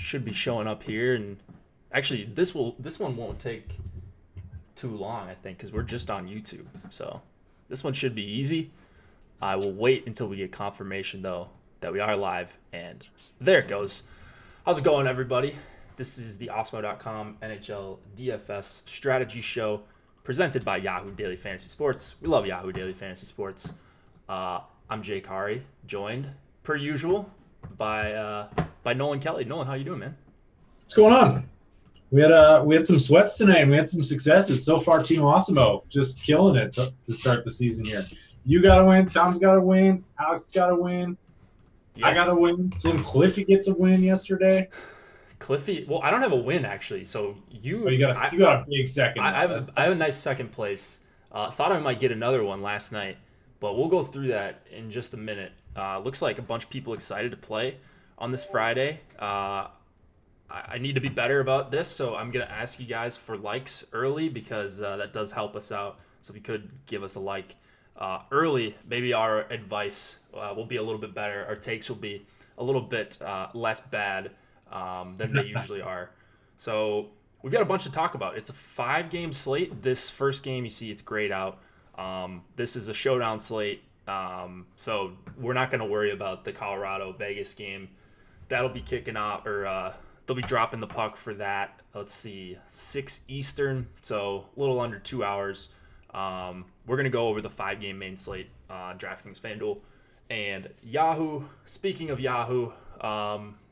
should be showing up here, and actually, this one won't take too long, I think, because we're just on YouTube. So this one should be easy. I will wait until we get confirmation, though, that we are live, and there it goes. How's it going, everybody? This is the Osmo.com NHL DFS strategy show presented by Yahoo Daily Fantasy Sports. We love Yahoo Daily Fantasy Sports. I'm Jay Kari, joined, per usual, by Nolan Kelly. Nolan, how you doing, man? What's going on? We had some sweats tonight, and we had some successes. So far, Team Osmo just killing it to start the season here. You got to win. Tom's got to win. Alex got to win. Yeah. I got to win. Slim Cliffy gets a win yesterday. Cliffy, well, I don't have a win, actually. So you got a big second. I have a nice second place. Thought I might get another one last night, but we'll go through that in just a minute. Looks like a bunch of people excited to play on this Friday. I need to be better about this, so I'm going to ask you guys for likes early because that does help us out. So if you could give us a like early, maybe our advice will be a little bit better. Our takes will be a little bit less bad than they usually are. So we've got a bunch to talk about. It's a 5-game slate. This first game, you see it's grayed out. This is a showdown slate, so we're not going to worry about the Colorado-Vegas game. That'll be kicking off, or they'll be dropping the puck for that. Let's see, 6 Eastern, so a little under 2 hours. We're going to go over the 5-game main slate on DraftKings FanDuel and Yahoo. Speaking of Yahoo,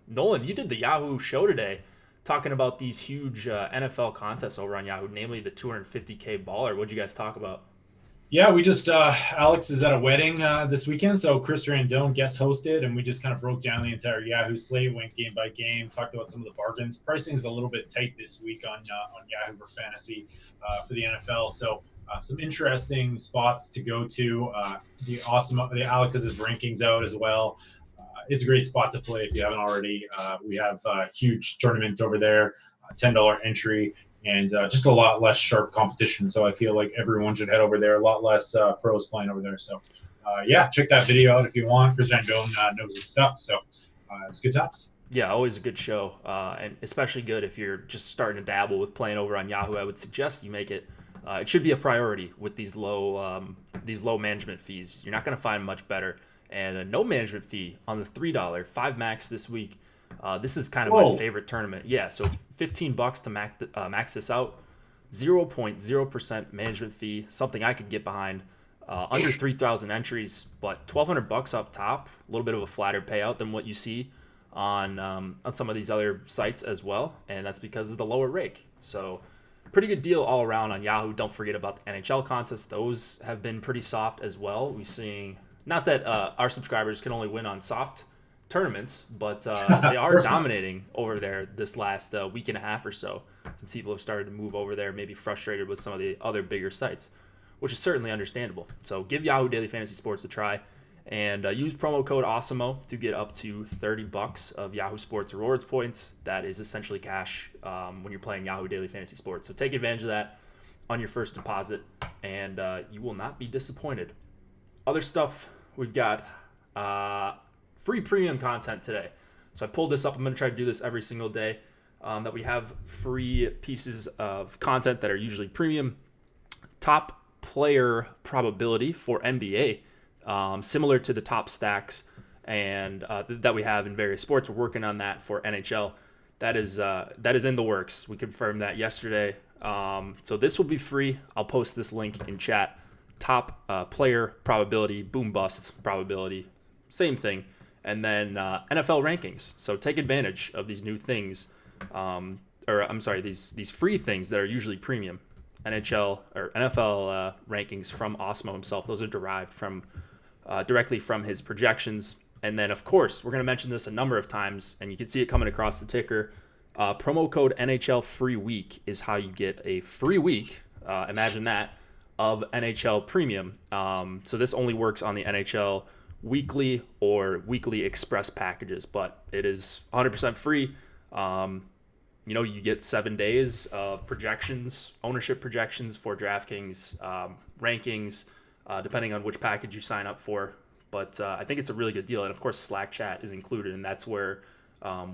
Nolan, you did the Yahoo show today talking about these huge NFL contests over on Yahoo, namely the 250K baller. What'd you guys talk about? Yeah, we just Alex is at a wedding this weekend, so Chris Randone guest hosted, and we just kind of broke down the entire Yahoo slate, went game by game, talked about some of the bargains. Pricing is a little bit tight this week on Yahoo for fantasy for the NFL, so some interesting spots to go to. The Alex has his rankings out as well. It's a great spot to play if you haven't already. We have a huge tournament over there, $10 entry. And just a lot less sharp competition. So I feel like everyone should head over there. A lot less pros playing over there. So, check that video out if you want. Chris Randone knows his stuff. So it's good times. Yeah, always a good show. And especially good if you're just starting to dabble with playing over on Yahoo. I would suggest you make it. It should be a priority with these low management fees. You're not going to find much better. And no management fee on the $3 5 max this week. This is kind of my favorite tournament. Yeah, so $15 to max this out. 0.0% management fee, something I could get behind. Under 3,000 entries, but $1,200 up top. A little bit of a flatter payout than what you see on some of these other sites as well, and that's because of the lower rake. So pretty good deal all around on Yahoo. Don't forget about the NHL contests. Those have been pretty soft as well. We're seeing, not that our subscribers can only win on soft tournaments, but they are dominating over there this last week and a half or so, since people have started to move over there, maybe frustrated with some of the other bigger sites, which is certainly understandable. So give Yahoo Daily Fantasy Sports a try and use promo code AWESOMO to get up to $30 of Yahoo Sports rewards points. That is essentially cash when you're playing Yahoo Daily Fantasy Sports. So take advantage of that on your first deposit, and you will not be disappointed. Other stuff we've got free premium content today. So I pulled this up. I'm going to try to do this every single day, that we have free pieces of content that are usually premium. Top player probability for NBA, similar to the top stacks and that we have in various sports. We're working on that for NHL. That is in the works. We confirmed that yesterday. So this will be free. I'll post this link in chat. Top player probability, boom bust probability, same thing. And then NFL rankings. So take advantage of these new things, these free things that are usually premium. NFL rankings from Osmo himself. Those are derived from directly from his projections. And then, of course, we're going to mention this a number of times, and you can see it coming across the ticker. Promo code NHL Free Week is how you get a free week. Imagine that, of NHL Premium. So this only works on the NHL weekly or weekly express packages, but it is 100% free. You get 7 days of projections, ownership projections for DraftKings, rankings, depending on which package you sign up for. But I think it's a really good deal. And of course, Slack chat is included, and that's where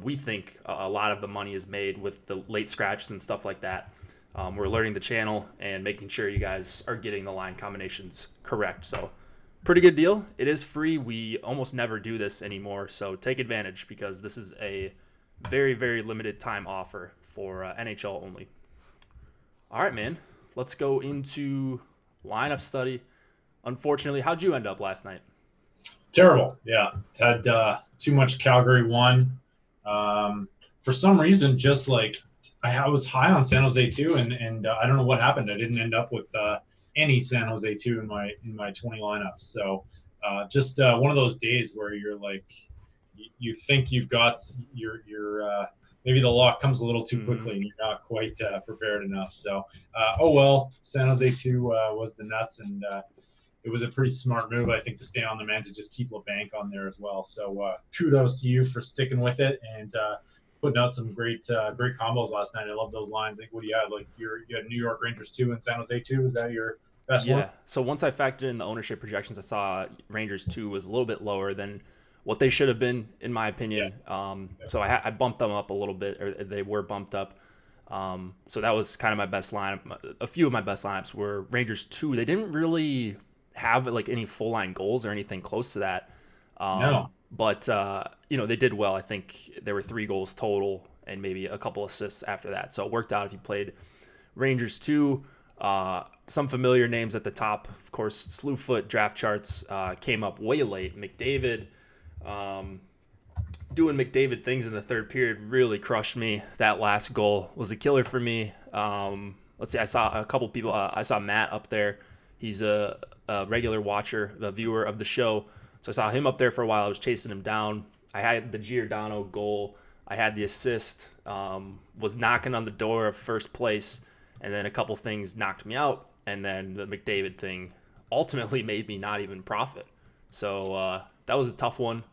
We think a lot of the money is made with the late scratches and stuff like that. We're alerting the channel and making sure you guys are getting the line combinations correct. So pretty good deal. It is free. We almost never do this anymore, so take advantage because this is a very, very limited time offer for NHL only. All right, man. Let's go into lineup study. Unfortunately, how'd you end up last night? Terrible. Yeah. Had too much Calgary won. For some reason, just like I was high on San Jose too, and I don't know what happened. I didn't end up with any San Jose too in my 20 lineups. So just one of those days where you're like, you think you've got your maybe the lock comes a little too quickly and you're not quite prepared enough. So oh well, San Jose 2 was the nuts, and it was a pretty smart move, I think, to stay on the man to just keep LeBanc on there as well. So kudos to you for sticking with it and putting out some great combos last night. I love those lines. I think what do you have? Like you had New York Rangers 2 and San Jose 2. Is that your best one? Yeah. So once I factored in the ownership projections, I saw Rangers 2 was a little bit lower than what they should have been, in my opinion. Yeah. So I bumped them up a little bit, or they were bumped up. So that was kind of my best lineup. A few of my best lineups were Rangers 2. They didn't really have like any full line goals or anything close to that. No. But they did well. I think there were 3 goals total and maybe a couple assists after that. So it worked out if you played Rangers 2. Some familiar names at the top. Of course, Slewfoot draft charts came up way late. McDavid, doing McDavid things in the third period really crushed me. That last goal was a killer for me. Let's see, I saw a couple people. I saw Matt up there. He's a regular watcher, a viewer of the show. So I saw him up there for a while. I was chasing him down. I had the Giordano goal. I had the assist. Was knocking on the door of first place. And then a couple things knocked me out. And then the McDavid thing ultimately made me not even profit. So that was a tough one.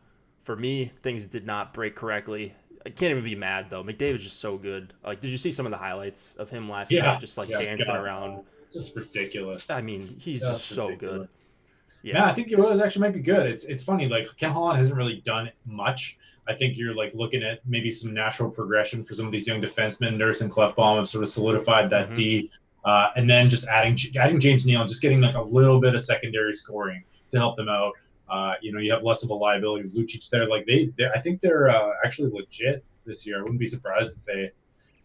For me, things did not break correctly. I can't even be mad, though. McDavid's just so good. Like, did you see some of the highlights of him last night? Just, dancing around. It's just ridiculous. I mean, he's just so ridiculous. Good. Yeah, I think the Oilers actually might be good. It's funny. Like, Ken Holland hasn't really done much. I think you're, like, looking at maybe some natural progression for some of these young defensemen. Nurse and Clefbaum have sort of solidified that D. And then just adding James Neal and just getting, like, a little bit of secondary scoring to help them out. You have less of a liability with Lucic there. Like I think they're actually legit this year. I wouldn't be surprised if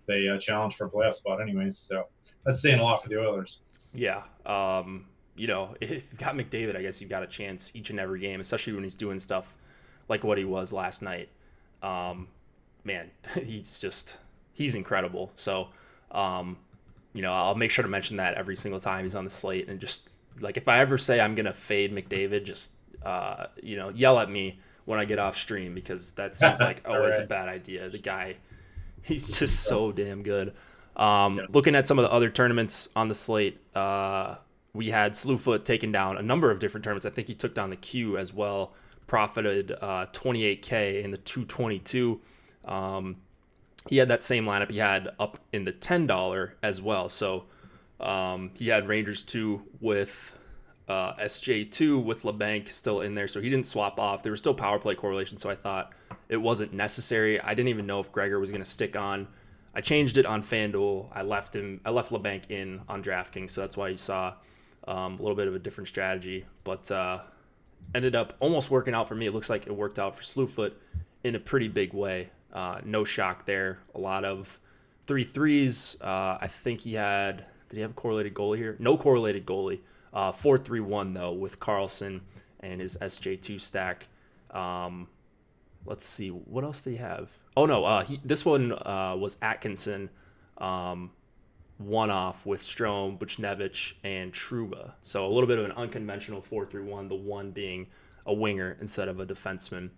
they challenge for a playoff spot anyways. So that's saying a lot for the Oilers. Yeah. If you've got McDavid, I guess you've got a chance each and every game, especially when he's doing stuff like what he was last night. Man, he's incredible. So, I'll make sure to mention that every single time he's on the slate. And just like, if I ever say I'm going to fade McDavid, just, yell at me when I get off stream, because that seems like always a bad idea. The guy, he's just so damn good. Looking at some of the other tournaments on the slate, we had Slewfoot taking down a number of different tournaments. I think he took down the Q as well, profited $28K in the 222. He had that same lineup he had up in the $10 as well. So he had Rangers 2 with SJ2 with LeBanc still in there, so he didn't swap off. There was still power play correlation, so I thought it wasn't necessary. I didn't even know if Gregor was going to stick on. I changed it on FanDuel. I left LeBanc in on DraftKings, so that's why you saw a little bit of a different strategy. But ended up almost working out for me. It looks like it worked out for Slewfoot in a pretty big way. No shock there. A lot of 3-3s. I think did he have a correlated goalie here? No correlated goalie. 4-3-1 though with Carlson and his SJ2 stack. Let's see, what else do you have? Oh no, this one was Atkinson, one off with Strome, Buchnevich, and Trouba. So a little bit of an unconventional 4-3-1. The one being a winger instead of a defenseman,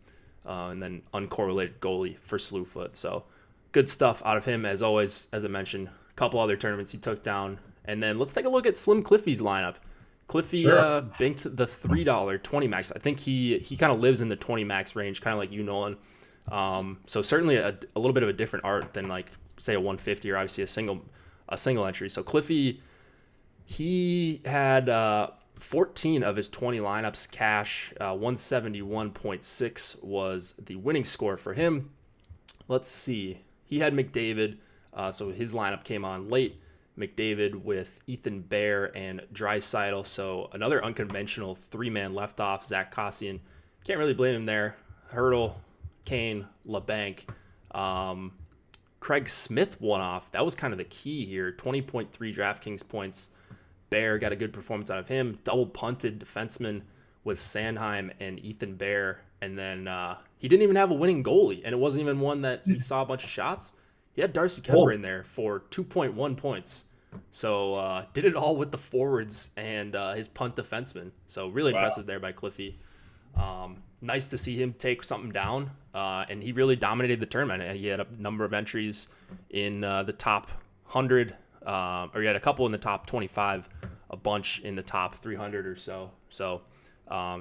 and then uncorrelated goalie for Slewfoot. So good stuff out of him as always. As I mentioned, a couple other tournaments he took down, and then let's take a look at Slim Cliffy's lineup. Cliffy banked the $3 20 max. I think he kind of lives in the 20 max range, kind of like you, Nolan. So certainly a little bit of a different art than like say a 150 or obviously a single entry. So Cliffy, he had 14 of his 20 lineups cash. 171.6 was the winning score for him. let's see. He had McDavid, so his lineup came on late. McDavid with Ethan Bear and Draisaitl. So another unconventional three-man left off. Zach Kassian. Can't really blame him there. Hurdle, Kane, LeBanc. Craig Smith won off. That was kind of the key here. 20.3 DraftKings points. Bear got a good performance out of him. Double punted defenseman with Sandheim and Ethan Bear. And then he didn't even have a winning goalie. And it wasn't even one that he saw a bunch of shots. He had Darcy Kemper in there for 2.1 points. So did it all with the forwards and his punt defenseman. So really impressive there by Cliffy. Nice to see him take something down. And he really dominated the tournament. He had a number of entries in the top 100. Or he had a couple in the top 25, a bunch in the top 300 or so. So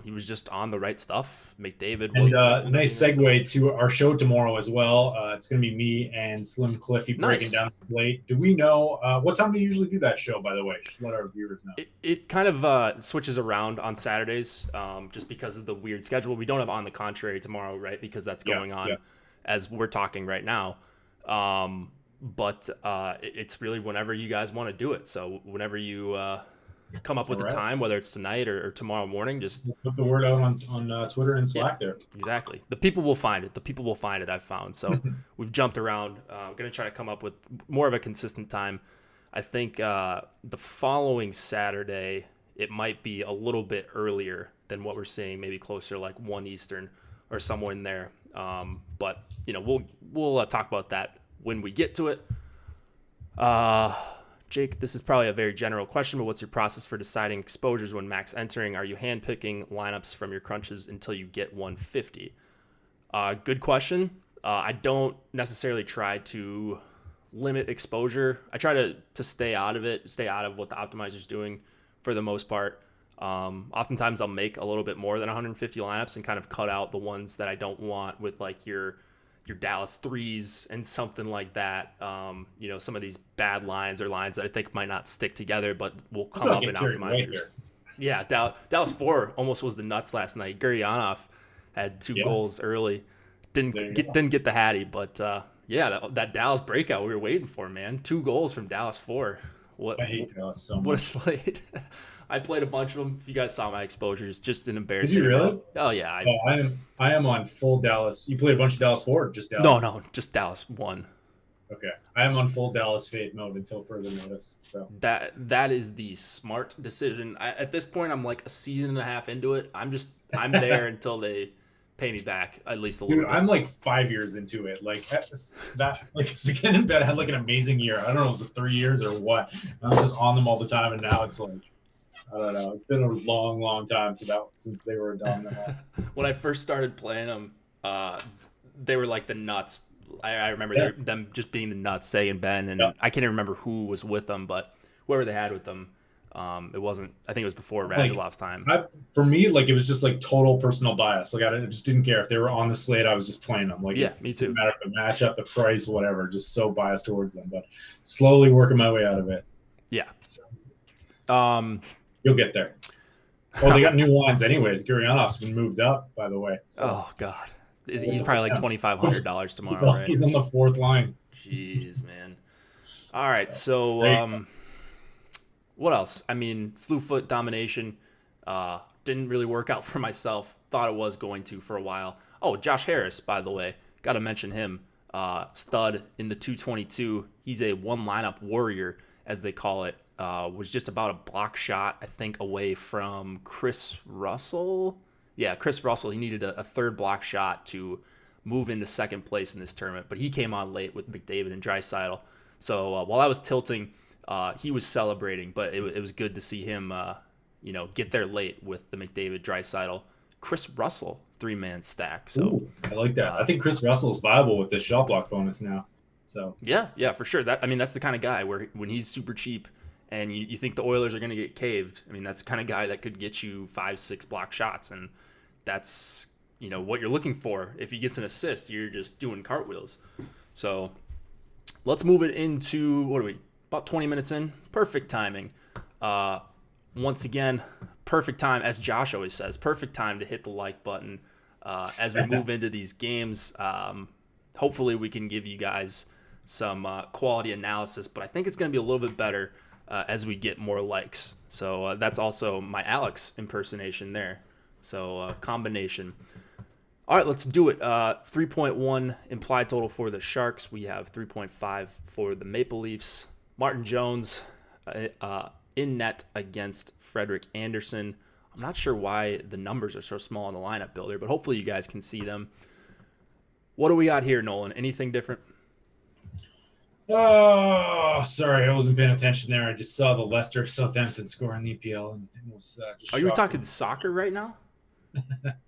he was just on the right stuff. McDavid was. And nice segue to our show tomorrow as well. It's going to be me and Slim Cliffy breaking down the slate. Do we know what time do you usually do that show, by the way? Just let our viewers know. It kind of switches around on Saturdays just because of the weird schedule. We don't have On the Contrary tomorrow, right? Because that's going on as we're talking right now. But it's really whenever you guys want to do it. So whenever you come up with a time, whether it's tonight or tomorrow morning, just put the word out on Twitter and Slack there. Exactly. The people will find it. I've found. So we've jumped around. I'm going to try to come up with more of a consistent time. I think the following Saturday, it might be a little bit earlier than what we're seeing, maybe closer like 1 Eastern or somewhere in there. But, we'll talk about that when we get to it. Jake, this is probably a very general question, but what's your process for deciding exposures when max entering? Are you handpicking lineups from your crunches until you get 150? Good question. I don't necessarily try to limit exposure. I try to stay out of it, stay out of what the optimizer's doing for the most part. Oftentimes I'll make a little bit more than 150 lineups and kind of cut out the ones that I don't want with like your Dallas threes and something like that. Some of these bad lines or lines that I think might not stick together, but will come up in optimizers. Yeah, Dallas 4 almost was the nuts last night. Guryanov had 2 goals early. Didn't get the Hattie, but that Dallas breakout we were waiting for, man. 2 goals from Dallas 4. I hate Dallas so much. What a slate. I played a bunch of them. If you guys saw my exposures, just an embarrassing. Did you really? Oh yeah. I am on full Dallas. You played a bunch of Dallas 4 or just Dallas? No, just Dallas 1. Okay. I am on full Dallas fade mode until further notice. So that is the smart decision. At this point, I'm like a season and a half into it. I'm there until they pay me back at least a little bit. I'm like 5 years into it. Like that, like Again in Bed had like an amazing year. I don't know if it was 3 years or what. I was just on them all the time, and now it's like, I don't know. It's been a long, long time since they were dominant. When I first started playing them, they were like the nuts. I remember them just being the nuts, Say and Ben, and I can't even remember who was with them, but whoever they had with them, it wasn't. I think it was before Radulov's time. For me, like it was just like total personal bias. Like I just didn't care if they were on the slate. I was just playing them. Like me too. Didn't matter if the matchup, the price, whatever. Just so biased towards them, but slowly working my way out of it. Yeah. You'll get there. Oh, they got new lines anyways. Guryanov's been moved up, by the way. So. Oh, God. He's probably like $2,500 tomorrow, right? He's on the 4th line. Jeez, man. All right, so what else? I mean, Slewfoot domination didn't really work out for myself. Thought it was going to for a while. Oh, Josh Harris, by the way. Got to mention him. Stud in the 222. He's a one-lineup warrior, as they call it. Was just about a block shot, I think, away from Chris Russell. Yeah, Chris Russell. He needed a third block shot to move into second place in this tournament, but he came on late with McDavid and Draisaitl. So while I was tilting, he was celebrating, but it was good to see him, get there late with the McDavid, Draisaitl, Chris Russell 3-man stack. So ooh, I like that. I think Chris Russell's viable with this shot block bonus now. So yeah, for sure. That's the kind of guy where when he's super cheap. And you think the Oilers are going to get caved. I mean, that's the kind of guy that could get you 5-6 block shots. And that's, what you're looking for. If he gets an assist, you're just doing cartwheels. So let's move it into, about 20 minutes in. Perfect timing. Once again, perfect time, as Josh always says, perfect time to hit the like button as we move into these games. hopefully we can give you guys some quality analysis, but I think it's going to be a little bit better as we get more likes. So that's also my Alex impersonation there. So combination. All right, let's do it. 3.1 implied total for the Sharks. We have 3.5 for the Maple Leafs. Martin Jones in net against Frederik Andersen. I'm not sure why the numbers are so small in the lineup builder, but hopefully you guys can see them. What do we got here, Nolan? Anything different? Oh, sorry, I wasn't paying attention there. I just saw the Leicester Southampton score in the EPL and was just. Are you talking soccer right now?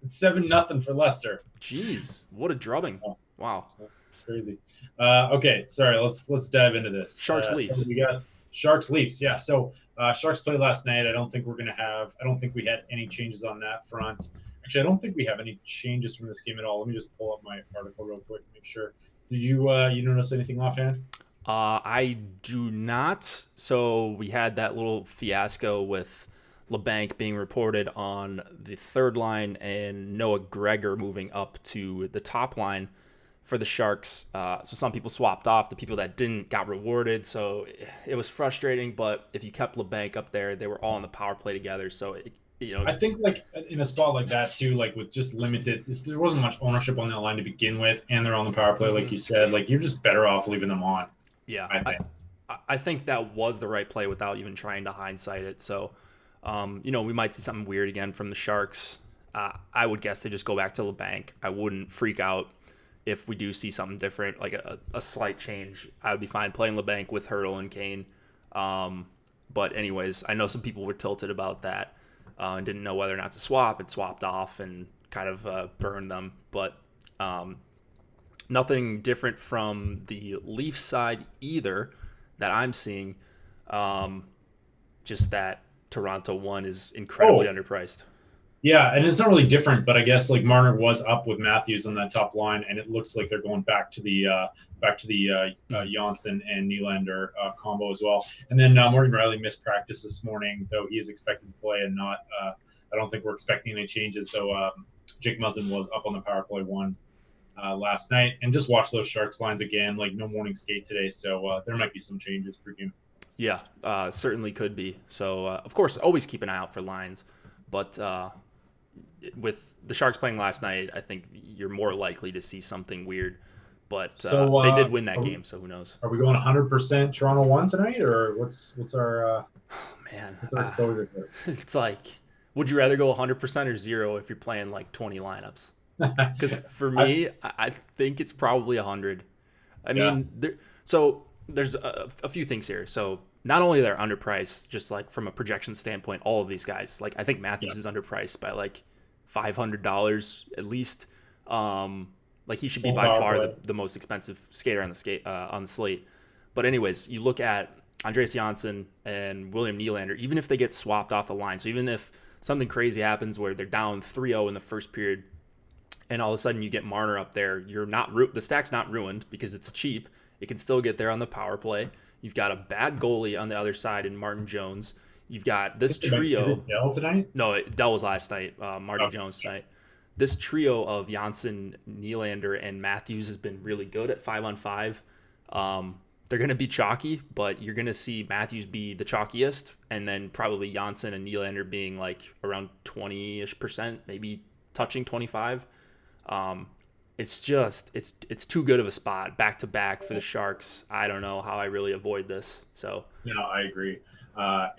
It's 7-0 for Leicester. Jeez, what a drubbing! Wow, crazy. Okay, sorry. Let's dive into this. Sharks Leafs. So we got Sharks Leafs. Yeah. So Sharks played last night. I don't think we had any changes on that front. Actually, I don't think we have any changes from this game at all. Let me just pull up my article real quick to make sure. Did you notice anything offhand? I do not. So we had that little fiasco with LeBanc being reported on the third line and Noah Gregor moving up to the top line for the Sharks. So some people swapped off. The people that didn't got rewarded. So it was frustrating. But if you kept LeBanc up there, they were all on the power play together. So I think like in a spot like that too, like with just limited, there wasn't much ownership on that line to begin with, and they're on the power play, like you said. Like you're just better off leaving them on. Yeah, I think that was the right play without even trying to hindsight it. So, we might see something weird again from the Sharks. I would guess they just go back to LeBanc. I wouldn't freak out if we do see something different, like a slight change. I would be fine playing LeBanc with Hurdle and Kane. But anyways, I know some people were tilted about that and didn't know whether or not to swap. It swapped off and kind of burned them. But nothing different from the Leafs side either that I'm seeing. Just that Toronto 1 is incredibly underpriced. Yeah, and it's not really different, but I guess like Marner was up with Matthews on that top line, and it looks like they're going back to the Janssen and Nylander combo as well. And then Morgan Riley missed practice this morning, though he is expected to play, and not. I don't think we're expecting any changes. Though Jake Muzzin was up on the power play 1 last night, and just watch those Sharks lines again. Like no morning skate today, so there might be some changes pre-game. Yeah, certainly could be. So of course, always keep an eye out for lines, but. With the Sharks playing last night, I think you're more likely to see something weird. But they did win that game, so who knows? Are we going 100% Toronto 1 tonight, or what's our what's our exposure to it? It's like, would you rather go 100% or 0 if you're playing like 20 lineups? Because for me, I think it's probably 100. I mean, there's a few things here. So not only they're underpriced, just like from a projection standpoint, all of these guys, like I think Matthews is underpriced by like $500 at least. Like he should be by far the most expensive skater on the slate. But anyways, you look at Andreas Janssen and William Nylander, even if they get swapped off the line, so even if something crazy happens where they're down 3-0 in the first period, and all of a sudden you get Marner up there, the stack's not ruined because it's cheap. It can still get there on the power play. You've got a bad goalie on the other side in Martin Jones. You've got this trio. Is it Dell tonight? No, Dell was last night. Marty Jones tonight. This trio of Janssen, Nylander, and Matthews has been really good at 5-on-5. They're going to be chalky, but you're going to see Matthews be the chalkiest, and then probably Janssen and Nylander being like around 20-ish%, maybe touching 25. It's too good of a spot back to back for the Sharks. I don't know how I really avoid this. So no, I agree.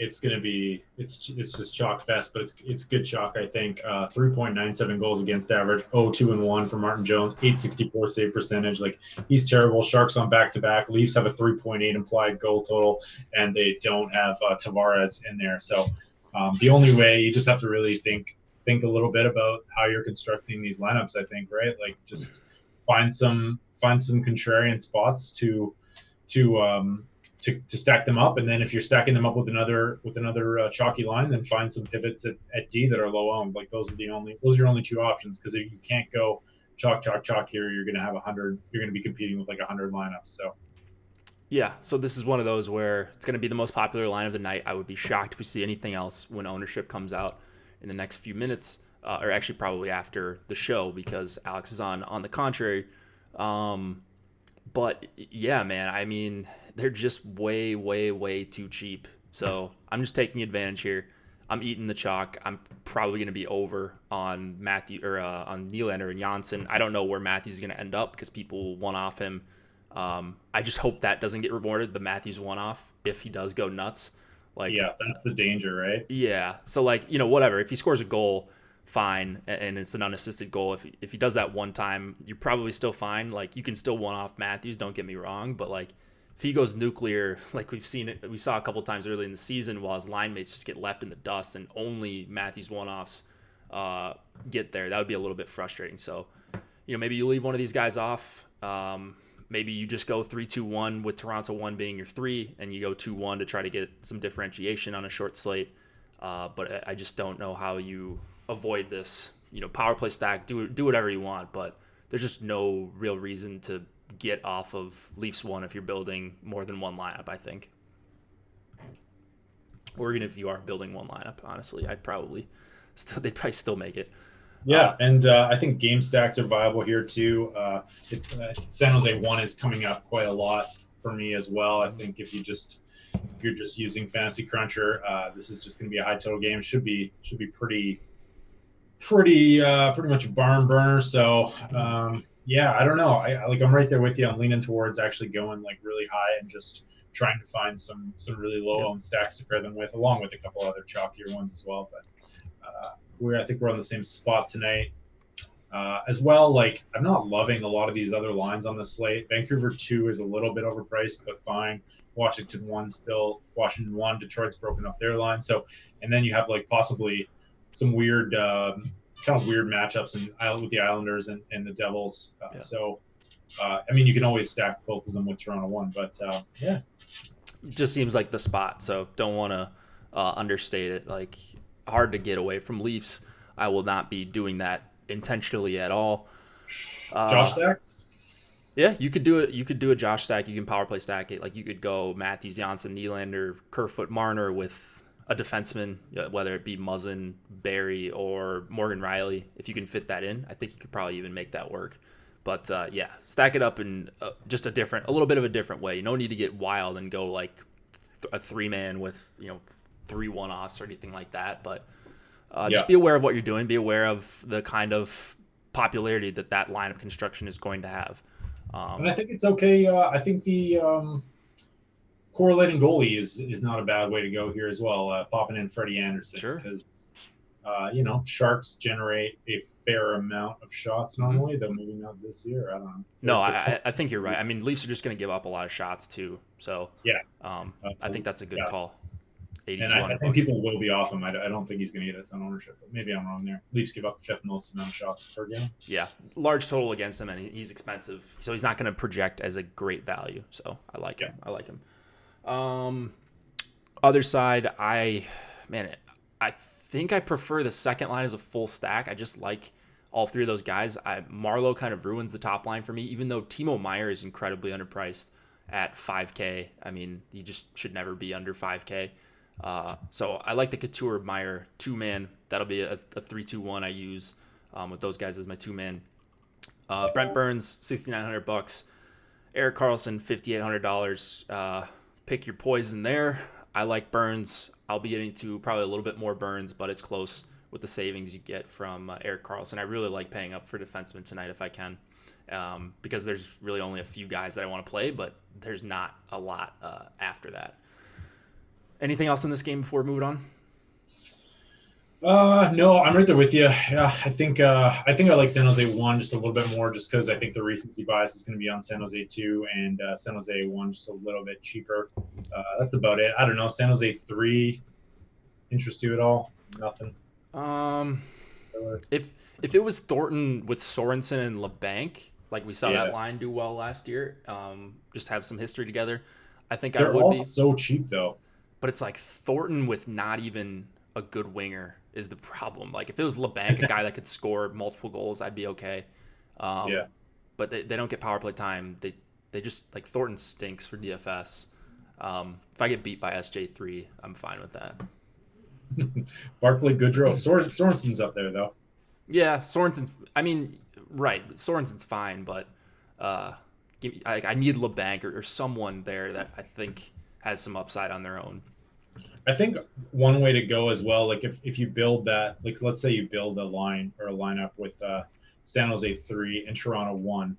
It's just chalk fest, but it's good chalk. I think 3.97 goals against average, 0-2-1 for Martin Jones, 864 save percentage. Like he's terrible. Sharks on back to back. Leafs have a 3.8 implied goal total, and they don't have Tavares in there. So the only way, you just have to really think a little bit about how you're constructing these lineups. I think, right? Like just find some contrarian spots to stack them up, and then if you're stacking them up with another chalky line, then find some pivots at D that are low owned. Like those are your only two options, because you can't go chalk here. You're going to have 100. You're going to be competing with like 100 lineups. So yeah, so this is one of those where it's going to be the most popular line of the night. I would be shocked if we see anything else when ownership comes out in the next few minutes, or actually probably after the show, because Alex is on the contrary But yeah, man, I mean, they're just way, way, way too cheap. So I'm just taking advantage here. I'm eating the chalk. I'm probably going to be over on Matthew or on Nylander and Janssen. I don't know where Matthews is going to end up because people one off him. I just hope that doesn't get rewarded, the Matthews one off, if he does go nuts. Like, Yeah, that's the danger, right? yeah. So like, whatever. If he scores a goal, fine, and it's an unassisted goal. If he does that one time, you're probably still fine. Like, you can still one off Matthews. Don't get me wrong, but like, if he goes nuclear, like we saw a couple times early in the season, while his line mates just get left in the dust and only Matthews one offs get there, that would be a little bit frustrating. So, maybe you leave one of these guys off. Maybe you just go 3-2-1 with Toronto 1 being your 3, and you go 2-1 to try to get some differentiation on a short slate. But I just don't know how you avoid this. Power play stack, do whatever you want, but there's just no real reason to get off of Leafs 1 if you're building more than one lineup, I think. Or even if you are building one lineup, honestly, they'd probably still make it. Yeah, and I think game stacks are viable here too. San Jose 1 is coming up quite a lot for me as well. I think if you're just using Fantasy Cruncher, this is just going to be a high total game. Should be pretty much a barn burner. So yeah, I don't know. I'm right there with you. I'm leaning towards actually going like really high and just trying to find some really low owned stacks to pair them with, along with a couple other chalkier ones as well. But I think we're on the same spot tonight. As well, like, I'm not loving a lot of these other lines on the slate. Vancouver 2 is a little bit overpriced, but fine. Washington 1 still. Washington 1, Detroit's broken up their line. So, and then you have like possibly some weird, kind of weird matchups with the Islanders and the Devils. So, I mean, you can always stack both of them with Toronto 1, but yeah. It just seems like the spot, so don't want to understate it. Like, hard to get away from Leafs. I will not be doing that intentionally at all. Josh stacks? Yeah, you could do it. You could do a Josh stack. You can power play stack it. Like, you could go Matthews, Janssen, Nylander, Kerfoot, Marner with a defenseman, whether it be Muzzin, Barry, or Morgan Riley. If you can fit that in, I think you could probably even make that work. But yeah, stack it up in just a little bit of a different way. No need to get wild and go like a 3-man with 3 one-offs or anything like that, but just be aware of what you're doing. Be aware of the kind of popularity that line of construction is going to have. And I think it's okay. I think the correlating goalie is not a bad way to go here as well. Popping in Freddie Anderson, sure, because Sharks generate a fair amount of shots normally, though maybe not this year. I don't know. No, I think you're right. I mean, Leafs are just going to give up a lot of shots too, so yeah, I think that's a good call. And I think people will be off him. I don't think he's going to get a ton of ownership, but maybe I'm wrong there. Leafs give up the 5th most amount of shots per game. Yeah, large total against him, and he's expensive, so he's not going to project as a great value. So I like him. I like him. Other side, I think I prefer the second line as a full stack. I just like all 3 of those guys. Marlowe kind of ruins the top line for me, even though Timo Meier is incredibly underpriced at 5K. I mean, he just should never be under 5K. So I like the Couture Meyer 2-man. That'll be a 3-2-1 I use with those guys as my 2-man. Brent Burns, $6,900. Erik Karlsson, $5,800. Pick your poison there. I like Burns. I'll be getting to probably a little bit more Burns, but it's close with the savings you get from Erik Karlsson. I really like paying up for defensemen tonight if I can, because there's really only a few guys that I want to play, but there's not a lot after that. Anything else in this game before we move on? No, I'm right there with you. Yeah, I think I like San Jose 1 just a little bit more, just because I think the recency bias is going to be on San Jose 2 and San Jose 1 just a little bit cheaper. That's about it. I don't know. San Jose 3, interest you at all? Nothing. If it was Thornton with Sorensen and LeBanc, like we saw that line do well last year, just have some history together, I think I would be. They're all so cheap though. But it's like Thornton with not even a good winger is the problem. Like, if it was LeBanc, a guy that could score multiple goals, I'd be okay. But they don't get power play time. They just, like, Thornton stinks for DFS. If I get beat by SJ3, I'm fine with that. Barkley, Goodrow. Sorensen's up there, though. Yeah, Sorensen's – I mean, right. Sorensen's fine, but I need LeBanc or someone there that I think has some upside on their own. I think one way to go as well, like if you build that, like let's say you build a line or a lineup with San Jose 3 and Toronto 1,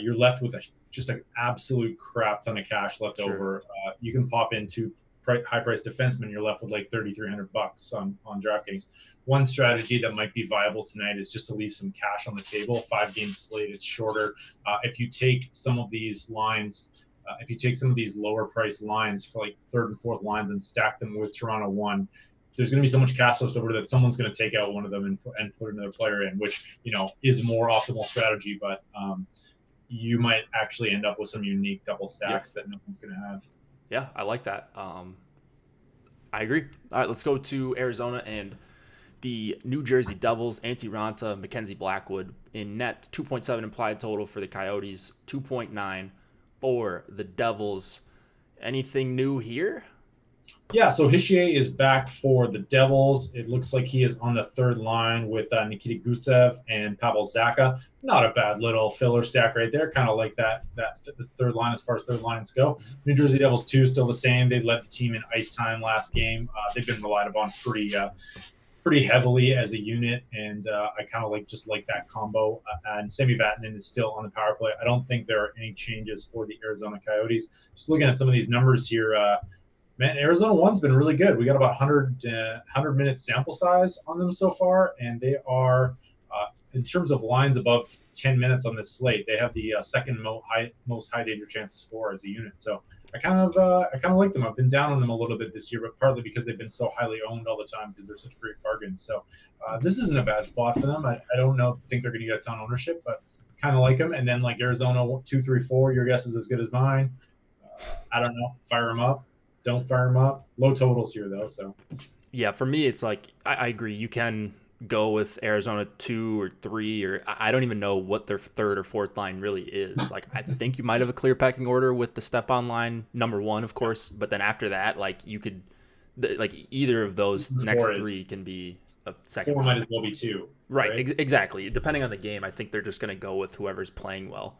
you're left with just an absolute crap ton of cash left Sure. over. You can pop in two high-priced defensemen. You're left with like $3,300 on DraftKings. One strategy that might be viable tonight is just to leave some cash on the table. 5-game slate, it's shorter. If you take some of these lines, if you take some of these lower priced lines for like third and fourth lines and stack them with Toronto 1, there's going to be so much cash left over that someone's going to take out one of them and put another player in, which is a more optimal strategy, but you might actually end up with some unique double stacks that no one's going to have. Yeah, I like that. I agree. All right, let's go to Arizona and the New Jersey Devils. Antti Ranta, Mackenzie Blackwood in net. 2.7 implied total for the Coyotes. 2.9 for the Devils. Anything new here? Yeah, so Hischier is back for the Devils. It looks like he is on the third line with Nikita Gusev and Pavel Zacha. Not a bad little filler stack right there, kind of like that third line as far as third lines go. New Jersey Devils, too, still the same. They led the team in ice time last game. They've been relied upon pretty heavily as a unit, and I kind of like that combo. And Sami Vatanen is still on the power play. I don't think there are any changes for the Arizona Coyotes. Just looking at some of these numbers here, man, Arizona 1's been really good. We got about 100-minute sample size on them so far, and they are, in terms of lines above 10 minutes on this slate, they have the second most high danger chances for as a unit. So I kind of like them. I've been down on them a little bit this year, but partly because they've been so highly owned all the time because they're such great bargains. So this isn't a bad spot for them. I don't think they're going to get a ton of ownership, but kind of like them. And then like Arizona 2, 3, 4, your guess is as good as mine. I don't know. Fire them up. Don't fire them up. Low totals here though. So yeah, for me, it's like I agree. You can go with Arizona 2 or 3, or I don't even know what their third or fourth line really is. Like I think you might have a clear pecking order with the step on line number 1, of course, but then after that, like you could, like either of those next 3 can be a second. 4 might as well be 2. Right? Exactly. Depending on the game, I think they're just going to go with whoever's playing well,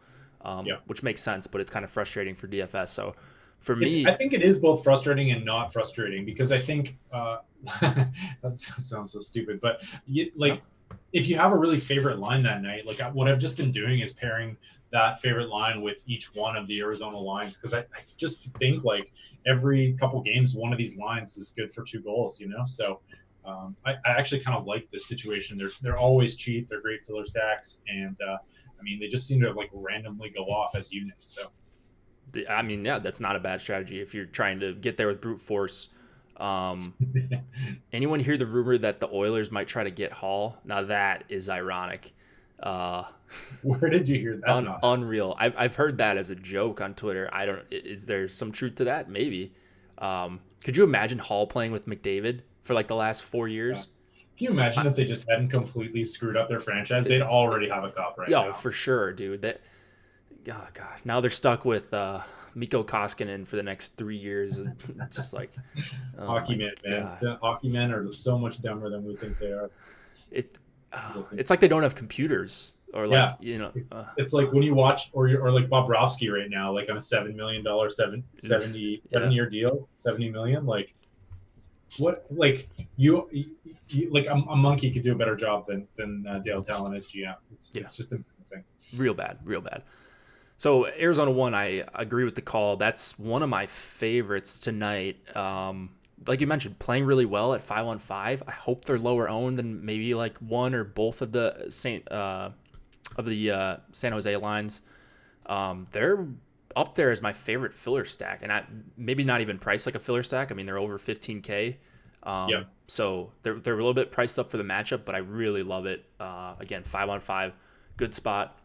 which makes sense. But it's kind of frustrating for DFS. So for me, I think it is both frustrating and not frustrating because I think that sounds so stupid, but if you have a really favorite line that night, like what I've just been doing is pairing that favorite line with each one of the Arizona lines because I just think like every couple games one of these lines is good for 2 goals, So I actually kind of like this situation. They're always cheap. They're great filler stacks, and they just seem to like randomly go off as units. So. I mean, yeah, that's not a bad strategy if you're trying to get there with brute force. Anyone hear the rumor that the Oilers might try to get Hall? Now that is ironic. Where did you hear that? Unreal. I've heard that as a joke on Twitter. Is there some truth to that? Maybe. Could you imagine Hall playing with McDavid for like the last 4 years? Yeah. Can you imagine if they just hadn't completely screwed up their franchise? They'd already have a cup now. Oh, for sure, dude. Oh God! Now they're stuck with Mikko Koskinen for the next 3 years. It's just like hockey men, man. Hockey men are so much dumber than we think they are. It's like they don't have computers, or like It's like when you watch or like Bobrovsky right now, like on a $7 million 7-year deal, $70 million. Like what? Like you like a monkey could do a better job than Dale Talon as GM. It's just embarrassing. Real bad. So Arizona 1, I agree with the call. That's one of my favorites tonight. Like you mentioned, playing really well at 5-on-5. I hope they're lower owned than maybe like one or both of the San Jose lines. They're up there as my favorite filler stack, and maybe not even priced like a filler stack. I mean, they're over 15K. So they're a little bit priced up for the matchup, but I really love it. Again, 5-on-5, good spot.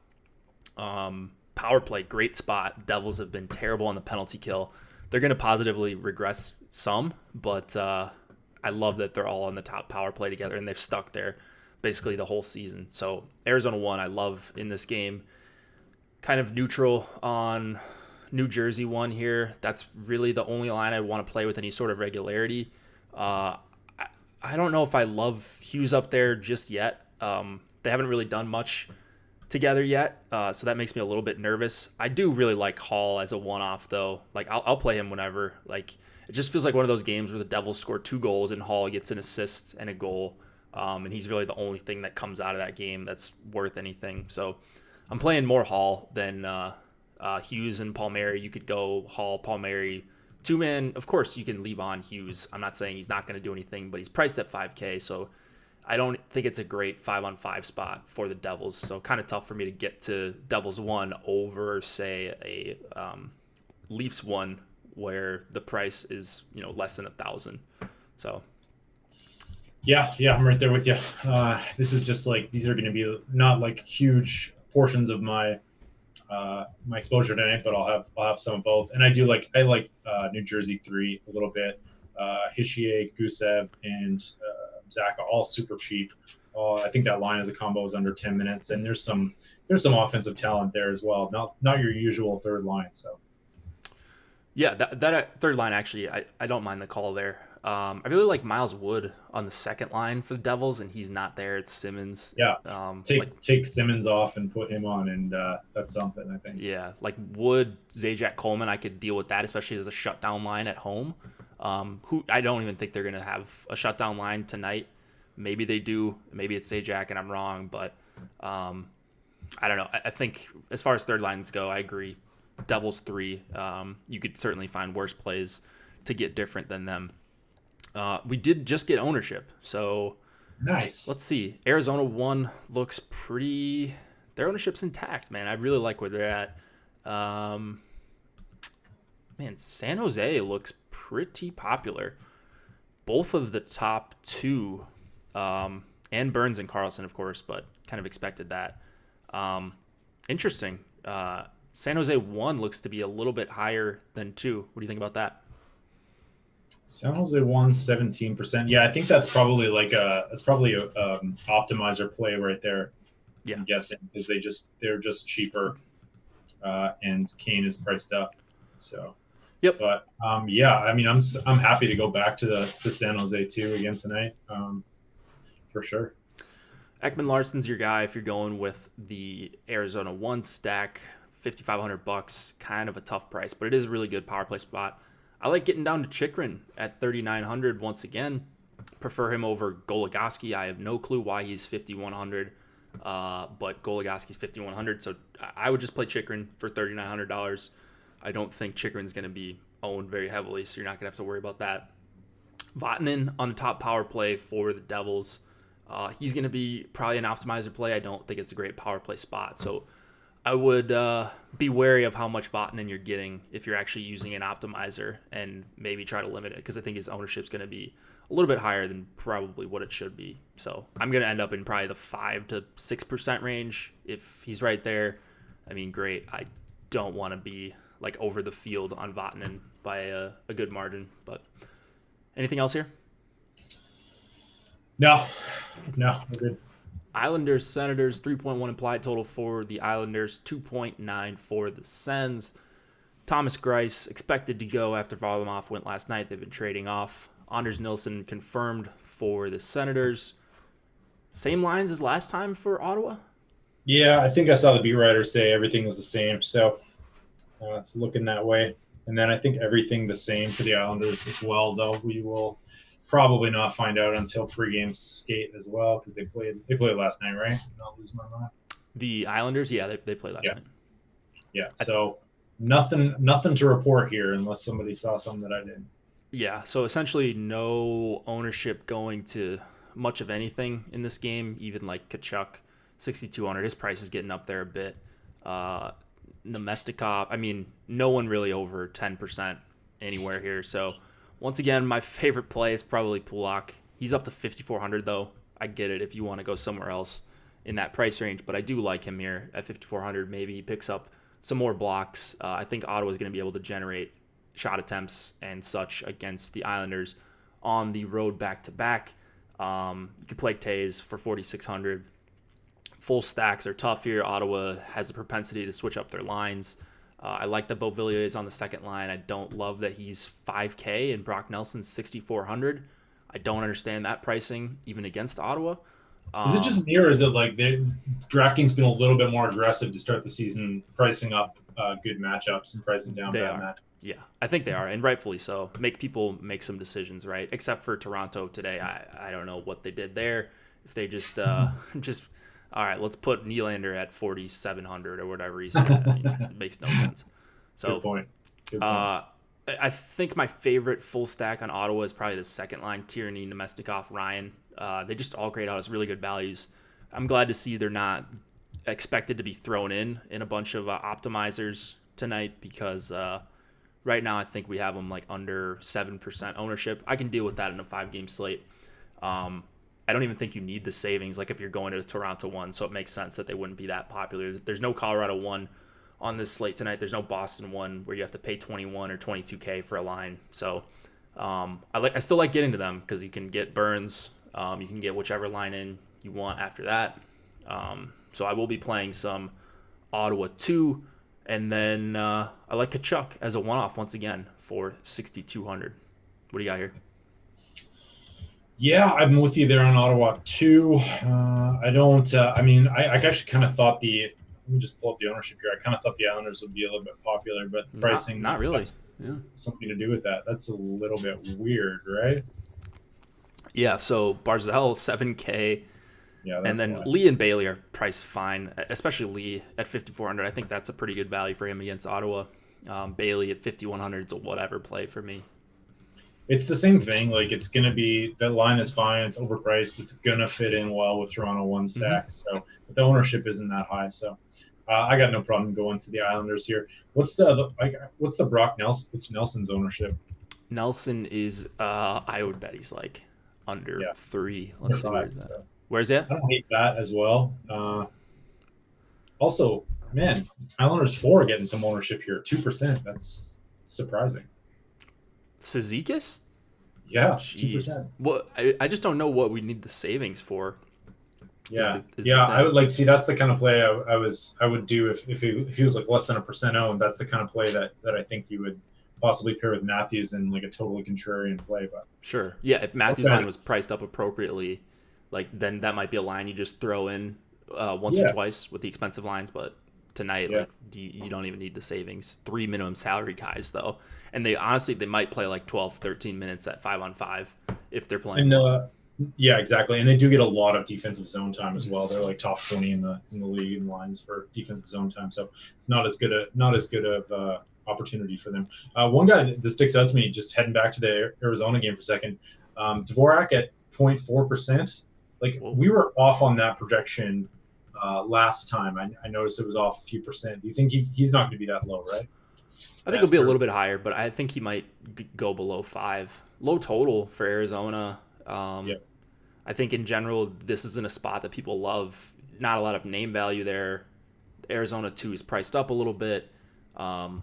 Power play, great spot. Devils have been terrible on the penalty kill. They're going to positively regress some, but I love that they're all on the top power play together, and they've stuck there basically the whole season. So Arizona 1, I love in this game. Kind of neutral on New Jersey 1 here. That's really the only line I want to play with any sort of regularity. I don't know if I love Hughes up there just yet. They haven't really done much together yet, so that makes me a little bit nervous. I do really like Hall as a one-off, though. Like, I'll play him whenever. Like, it just feels like one of those games where the Devils score 2 goals and Hall gets an assist and a goal, and he's really the only thing that comes out of that game that's worth anything. So I'm playing more Hall than Hughes and Palmieri. You could go Hall, Palmieri, 2-man. Of course, you can leave on Hughes. I'm not saying he's not going to do anything, but he's priced at 5K, so I don't think it's a great 5-on-5 spot for the Devils. So kind of tough for me to get to Devils 1 over, say, a Leafs 1 where the price is, less than 1,000. So yeah, I'm right there with you. This is just like, these are going to be not like huge portions of my my exposure tonight, but I'll have some of both. And I like New Jersey 3 a little bit. Hischier, Gusev, and Zach, all super cheap. I think that line as a combo is under 10 minutes, and there's some offensive talent there as well. Not your usual third line. So yeah, that third line, actually, I don't mind the call there. I really like Miles Wood on the second line for the Devils, and he's not there. It's Simmons. Yeah, take Simmons off and put him on, and that's something, I think. Yeah, like Wood, Zajac, Coleman, I could deal with that, especially as a shutdown line at home. Who I don't even think they're going to have a shutdown line tonight. Maybe they do. Maybe it's Zajac and I'm wrong, but I don't know. I think as far as third lines go, I agree. Devils 3. You could certainly find worse plays to get different than them. We did just get ownership, so nice. Let's see. Arizona 1 looks pretty. Their ownership's intact, man. I really like where they're at. Man, San Jose looks pretty popular. Both of the top 2, and Burns and Carlson, of course, but kind of expected that. Interesting. San Jose 1 looks to be a little bit higher than 2. What do you think about that? San Jose 1, 17%. Yeah, I think that's probably a optimizer play right there. Yeah, I'm guessing, because they're just cheaper, and Kane is priced up. So. Yep. But yeah, I mean, I'm happy to go back to San Jose 2 again tonight, for sure. Ekman Larsson's your guy if you're going with the Arizona 1 stack. $5,500, kind of a tough price, but it is a really good power play spot. I like getting down to Chychrun at 3,900 once again. Prefer him over Goligoski. I have no clue why he's 5,100, but Goligoski's 5,100, so I would just play Chychrun for $3,900. I don't think Chychrun's going to be owned very heavily, so you're not going to have to worry about that. Vatanen on the top power play for the Devils. He's going to be probably an optimizer play. I don't think it's a great power play spot, so I would be wary of how much Vatanen you're getting if you're actually using an optimizer, and maybe try to limit it, because I think his ownership's going to be a little bit higher than probably what it should be. So I'm going to end up in probably the 5 to 6% range. If he's right there, I mean, great. I don't want to be like over the field on Vatanen by a good margin. But anything else here? No, we're good. Islanders, Senators, 3.1 implied total for the Islanders, 2.9 for the Sens. Thomas Greiss expected to go after Varlamov went last night. They've been trading off. Anders Nilsson confirmed for the Senators. Same lines as last time for Ottawa? Yeah, I think I saw the beat writer say everything was the same. So it's looking that way. And then I think everything the same for the Islanders as well, though we will probably not find out until pregame skate as well, because they played last night, right? Not lose my mind. The Islanders, yeah, they played last night. Yeah, so nothing to report here unless somebody saw something that I didn't. Yeah, so essentially no ownership going to much of anything in this game, even like Kachuk, 6,200. His price is getting up there a bit. Nemestikov, I mean, no one really over 10% anywhere here. So once again, my favorite play is probably Pulak. He's up to 5,400 though. I get it if you want to go somewhere else in that price range, but I do like him here at 5,400. Maybe he picks up some more blocks. I think Ottawa's going to be able to generate shot attempts and such against the Islanders on the road back-to-back. You could play Tays for 4,600. Full stacks are tough here. Ottawa has a propensity to switch up their lines. I like that Beauvillier is on the second line. I don't love that he's 5K and Brock Nelson's 6,400. I don't understand that pricing even against Ottawa. Is it just me, or is it like DraftKings been a little bit more aggressive to start the season, pricing up good matchups and pricing down They bad are. matchups? Yeah, I think they are, and rightfully so. Make people make some decisions, right? Except for Toronto today. I don't know what they did there. If they just just all right, let's put Nylander at 4,700 or whatever he's at. It makes no sense. Good So point. Good point. I think my favorite full stack on Ottawa is probably the second line: Tierney, Nemestikov, Ryan. They just all grade out as really good values. I'm glad to see they're not expected to be thrown in a bunch of optimizers tonight because right now I think we have them like under 7% ownership. I can deal with that in a 5-game slate. I don't even think you need the savings like if you're going to a Toronto one, so it makes sense that they wouldn't be that popular. There's no Colorado one on this slate tonight. There's no Boston one where you have to pay 21 or 22K for a line. So I still like getting to them because you can get Burns. You can get whichever line in you want after that. So I will be playing some Ottawa 2, and then I like Kachuk as a one-off once again for 6,200. What do you got here? Yeah, I'm with you there on Ottawa too. I don't. I actually kind of thought the. Let me just pull up the ownership here. I kind of thought the Islanders would be a little bit popular, but pricing Not really. has Yeah. something to do with that. That's a little bit weird, right? Yeah. So Barzell 7K, Yeah, and that's then why. Lee and Bailey are priced fine, especially Lee at 5,400. I think that's a pretty good value for him against Ottawa. Bailey at 5,100 is a whatever play for me. It's the same thing. Like it's gonna be that line is fine. It's overpriced. It's gonna fit in well with Toronto one Mm-hmm. stacks. So but the ownership isn't that high. So I got no problem going to the Islanders here. What's the Brock Nelson? What's Nelson's ownership? Nelson is I would bet he's like under Yeah, 3. Let's see, where five. is that? So Where's that? I don't hate that as well. Also, man, Islanders 4 getting some ownership here. 2%. That's surprising. Cizikas? Yeah, Jeez. 2%. What I just don't know what we need the savings for. Yeah, Is the yeah. I thing. would like see. That's the kind of play I would do if he was like less than 1% owned. That's the kind of play that I think you would possibly pair with Matthews in like a totally contrarian play. But Sure. Yeah, if Matthews' okay. line was priced up appropriately, like then that might be a line you just throw in once or Yeah, twice with the expensive lines. But tonight, yeah. like you don't even need the savings. 3 minimum salary guys though, and they honestly they might play like 12, 13 minutes at 5-on-5 if they're playing And well. yeah, exactly. And they do get a lot of defensive zone time as well. They're like top 20 in the league in lines for defensive zone time. So it's not as good of opportunity for them. One guy that sticks out to me, just heading back to the Arizona game for a second, Dvorak at 0.4%. Like Whoa. we were off on that projection last time. I noticed it was off a few percent. Do you think he's not going to be that low, right? I think it'll be a little bit higher, but I think he might go below 5. Low total for Arizona. Yep. I think in general, this isn't a spot that people love. Not a lot of name value there. Arizona 2 is priced up a little bit from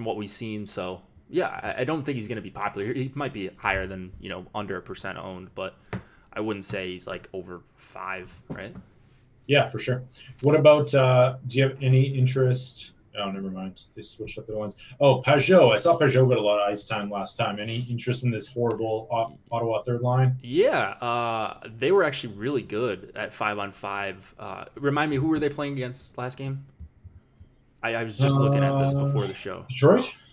what we've seen. So, yeah, I don't think he's going to be popular. He might be higher than, under 1% owned, but I wouldn't say he's like over 5, right? Yeah, for sure. What about, do you have any interest? Oh, never mind. They switched up the ones. Oh, Pajot. I saw Pajot got a lot of ice time last time. Any interest in this horrible Ottawa third line? Yeah, they were actually really good at 5-on-5. Remind me, who were they playing against last game? I was just looking at this before the show.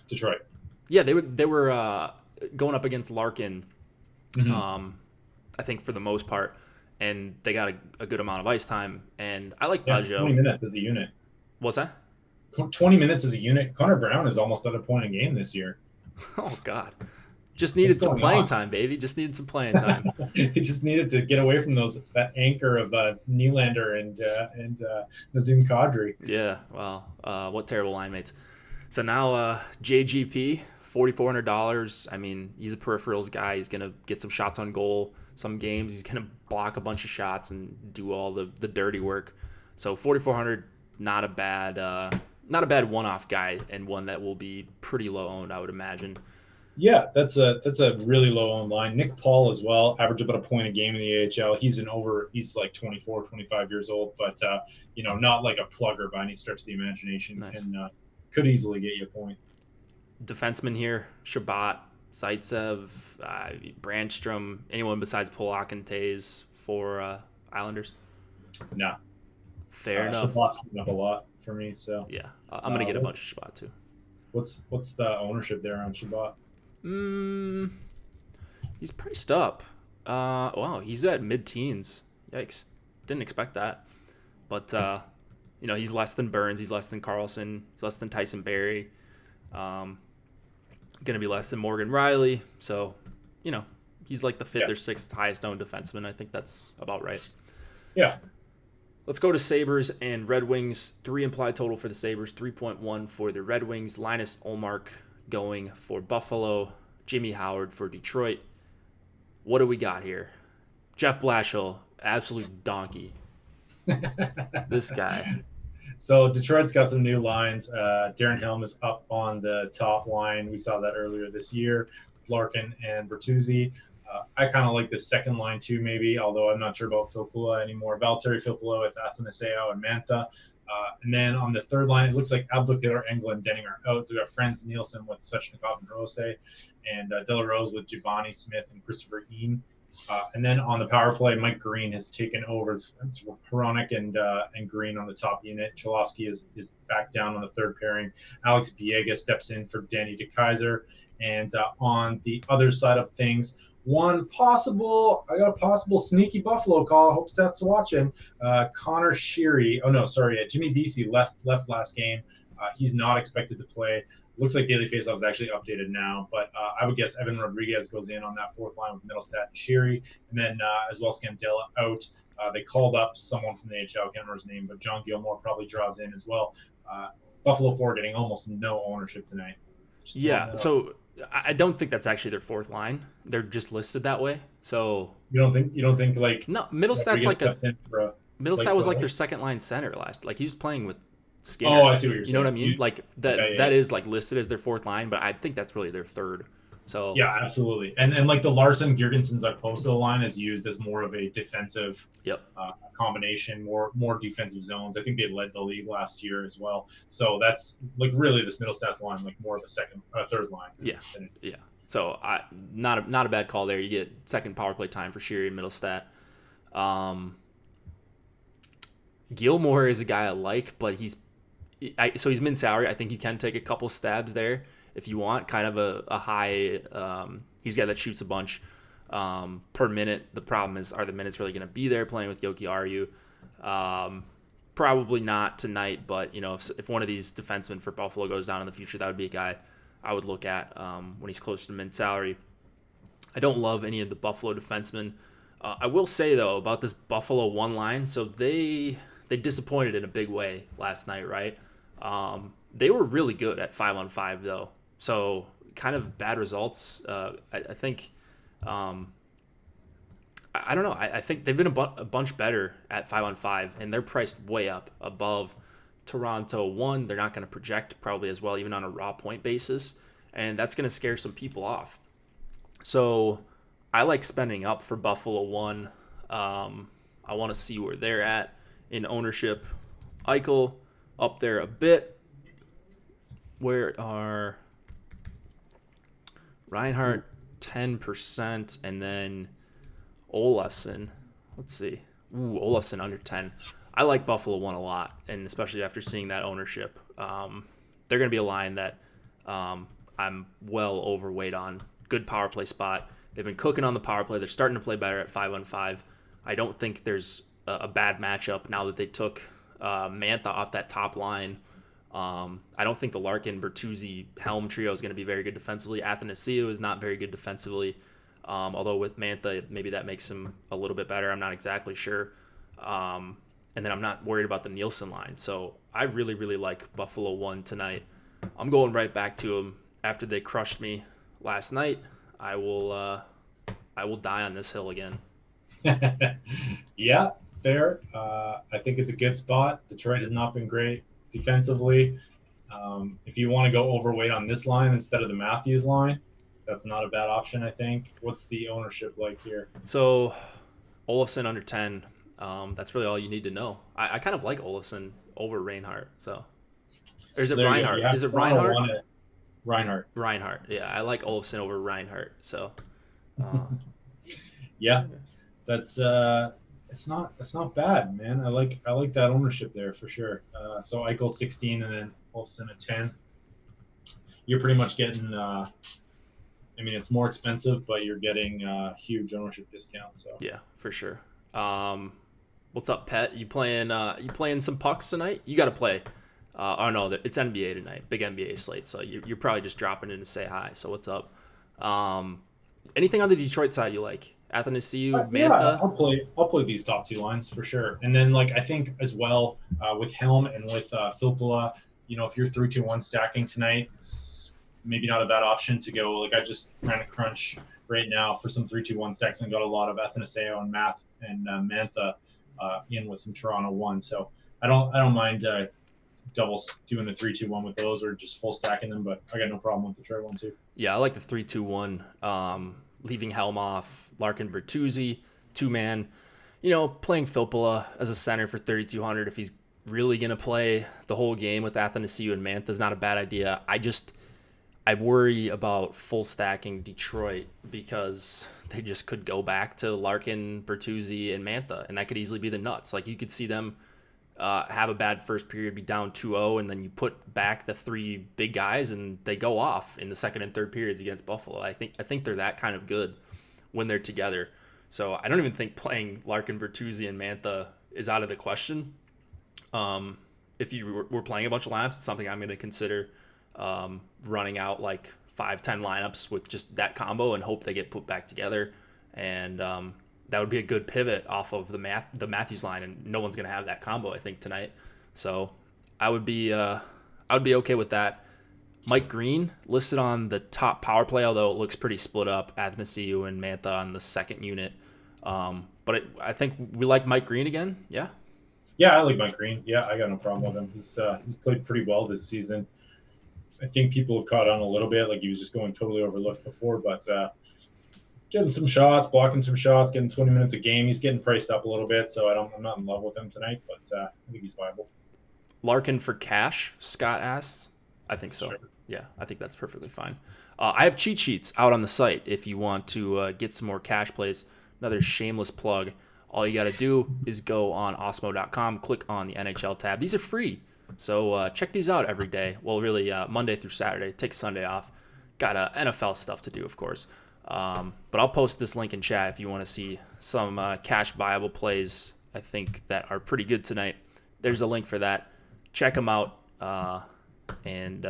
Detroit. Yeah, they were going up against Larkin, Mm-hmm. I think for the most part, and they got a good amount of ice time. And I like Yeah, Pajot. 20 minutes as a unit. What's that? 20 minutes as a unit. Connor Brown is almost at a point a game this year. Oh God, just What's needed some going playing on? time, baby. Just needed some playing time. He just needed to get away from that anchor of Nylander and Nazem Kadri. Yeah, well, what terrible line mates. So now JGP, $4,400. I mean, he's a peripherals guy. He's gonna get some shots on goal. Some games he's gonna block a bunch of shots and do all the dirty work. So 4,400, not a bad one-off guy, and one that will be pretty low owned, I would imagine. Yeah, that's a really low owned line. Nick Paul as well, average about a point a game in the AHL. He's like 24, 25 years old, but not like a plugger by any stretch of the imagination. Nice. And could easily get you a point. Defenseman here: Shabbat, Zaitsev, Brandstrom, anyone besides Polak and Tays for Islanders? No. Fair enough. Shabbat's coming up a lot for me, so Yeah, I'm gonna get a bunch of Shabbat too. What's the ownership there on Shabbat? He's priced up. Wow, he's at mid-teens. Yikes, didn't expect that. But he's less than Burns, he's less than Carlson, he's less than Tyson Barrie. Gonna be less than Morgan Riley. So, he's like the fifth or sixth highest owned defenseman. I think that's about right. Yeah. Let's go to Sabres and Red Wings. 3 implied total for the Sabres, 3.1 for the Red Wings. Linus Ullmark going for Buffalo. Jimmy Howard for Detroit. What do we got here? Jeff Blashill, absolute donkey. This guy. So Detroit's got some new lines. Darren Helm is up on the top line. We saw that earlier this year. Larkin and Bertuzzi. I kind of like the second line too, maybe, although I'm not sure about Filppula anymore. Valtteri Filppula with Athanasio and Mantha. And then on the third line, it looks like Abdelkader, Engel, and Denning are out. So we got Franz Nielsen with Svechnikov and Rose, and Delarose with Giovanni Smith and Christopher Ian. And then on the power play, Mike Green has taken over. It's Hronek and Green on the top unit. Cholowski is back down on the third pairing. Alex Biega steps in for Danny DeKeyser. And on the other side of things, I got a possible sneaky Buffalo call. I hope Seth's watching. Connor Sheary. Oh, no, sorry. Jimmy Vesey left last game. He's not expected to play. Looks like Daily Faceoff is actually updated now, but I would guess Evan Rodriguez goes in on that fourth line with Middlestat and Sheary, and then as well Scandella out. They called up someone from the NHL, I can't remember his name, but John Gilmore probably draws in as well. Buffalo 4 getting almost no ownership tonight. So I don't think that's actually their fourth line. They're just listed that way. So you don't think like no, Middlestat's like Middlestat was like their second line center last. Like he was playing with Skinner. Oh, I see what you're saying. You know what I mean? Like that. Yeah. That is like listed as their fourth line, but I think that's really their third. So yeah, absolutely. And like the Larson Girgensons Okposo line is used as more of a defensive combination, more defensive zones. I think they led the league last year as well. So that's like really this Middlestats line, like more of a third line. Yeah. So not a bad call there. You get second power play time for Sheary and Middlestat. Gilmore is a guy I like, but he's min salary. I think you can take a couple stabs there if you want. Kind of a high. He's a guy that shoots a bunch per minute. The problem is, are the minutes really going to be there playing with Yoki Aru? Probably not tonight, but if one of these defensemen for Buffalo goes down in the future, that would be a guy I would look at when he's close to min salary. I don't love any of the Buffalo defensemen. I will say though about this Buffalo one line, so they disappointed in a big way last night, right? They were really good at 5-on-5 though, so kind of bad results. I think I don't know. I think they've been a bunch better at 5-on-5, and they're priced way up above Toronto. One, they're not going to project probably as well, even on a raw point basis, and that's going to scare some people off. So I like spending up for Buffalo 1. I want to see where they're at in ownership. Eichel up there a bit. Where are Reinhardt 10%, and then Olofsson? Let's see. Olofsson under 10. I like Buffalo 1 a lot, and especially after seeing that ownership. They're going to be a line that I'm well overweight on. Good power play spot. They've been cooking on the power play. They're starting to play better at 5-on-5. I don't think there's a bad matchup now that they took Mantha off that top line. I don't think the Larkin, Bertuzzi, Helm trio is going to be very good defensively. Athanasio is not very good defensively. Although with Mantha, maybe that makes him a little bit better. I'm not exactly sure. And then I'm not worried about the Nielsen line. So I really, really like Buffalo 1 tonight. I'm going right back to them after they crushed me last night. I will die on this hill again. Yeah, fair. I think it's a good spot. Detroit has not been great defensively. If you want to go overweight on this line instead of the Matthews line, that's not a bad option, I think. What's the ownership like here? So Olofsson under 10. That's really all you need to know. I kind of like Olofsson over Reinhardt. So, or is it Reinhardt? Is it Reinhardt? Reinhardt. Yeah, I like Olofsson over Reinhardt. So, yeah, that's it's not bad, man. I like that ownership there for sure. So Eichel 16 and then Olsen at 10. You're pretty much getting. I mean, it's more expensive, but you're getting huge ownership discounts. So Yeah, for sure. What's up, Pet? You playing some pucks tonight? You got to play. Oh no, it's NBA tonight. Big NBA slate. So you're probably just dropping in to say hi. So what's up? Anything on the Detroit side you like? Athanasiu, yeah, Mantha. I'll play these top two lines for sure. And then like I think as well with Helm and with Filppula, if you're 3-2-1 stacking tonight, it's maybe not a bad option to go. Like I just ran a crunch right now for some 3-2-1 stacks and got a lot of Athanasiu and Math and Mantha in with some Toronto one. So I don't mind double doing the 3-2-1 with those or just full stacking them, but I got no problem with the Detroit one too. Yeah, I like the 3-2-1. Leaving Helm off, Larkin Bertuzzi, 2-man. Playing Filppula as a center for 3,200 if he's really going to play the whole game with Athanasiu and Mantha is not a bad idea. I worry about full stacking Detroit because they just could go back to Larkin, Bertuzzi, and Mantha, and that could easily be the nuts. Like you could see them have a bad first period, be down 2-0, and then you put back the three big guys and they go off in the second and third periods against Buffalo. I think they're that kind of good when they're together. So I don't even think playing Larkin, Bertuzzi, and Mantha is out of the question. If you were playing a bunch of lineups, it's something I'm going to consider running out like 5-10 lineups with just that combo and hope they get put back together. And that would be a good pivot off of the Matthews line, and no one's going to have that combo, I think, tonight. So I would be okay with that. Mike Green listed on the top power play, although it looks pretty split up. Athanasiu and Mantha on the second unit. But I think we like Mike Green again. Yeah. Yeah, I like Mike Green. Yeah, I got no problem with him. He's played pretty well this season. I think people have caught on a little bit, like he was just going totally overlooked before, but getting some shots, blocking some shots, getting 20 minutes a game. He's getting priced up a little bit, so I'm not in love with him tonight, but I think he's viable. Larkin for cash, Scott asks. I think so. Sure. Yeah, I think that's perfectly fine. I have cheat sheets out on the site if you want to get some more cash plays. Another shameless plug. All you got to do is go on osmo.com, click on the NHL tab. These are free, so check these out every day. Well, really, Monday through Saturday. Take Sunday off. Got NFL stuff to do, of course. But I'll post this link in chat if you want to see some cash viable plays, I think, that are pretty good tonight. There's a link for that. Check them out. And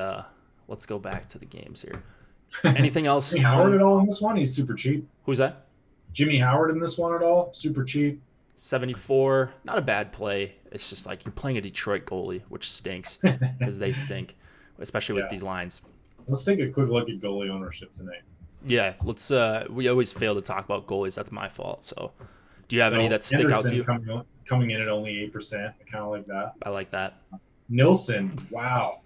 let's go back to the games here. Anything else? Jimmy Howard at all in this one? He's super cheap. Who's that? Jimmy Howard in this one at all? Super cheap. 74. Not a bad play. It's just like you're playing a Detroit goalie, which stinks because they stink, especially with these lines. Let's take a quick look at goalie ownership tonight. Yeah, let's. We always fail to talk about goalies. That's my fault. So, do you have any that stick out to you? Coming in at only 8%. I kind of like that. I like that. Nilsson, wow.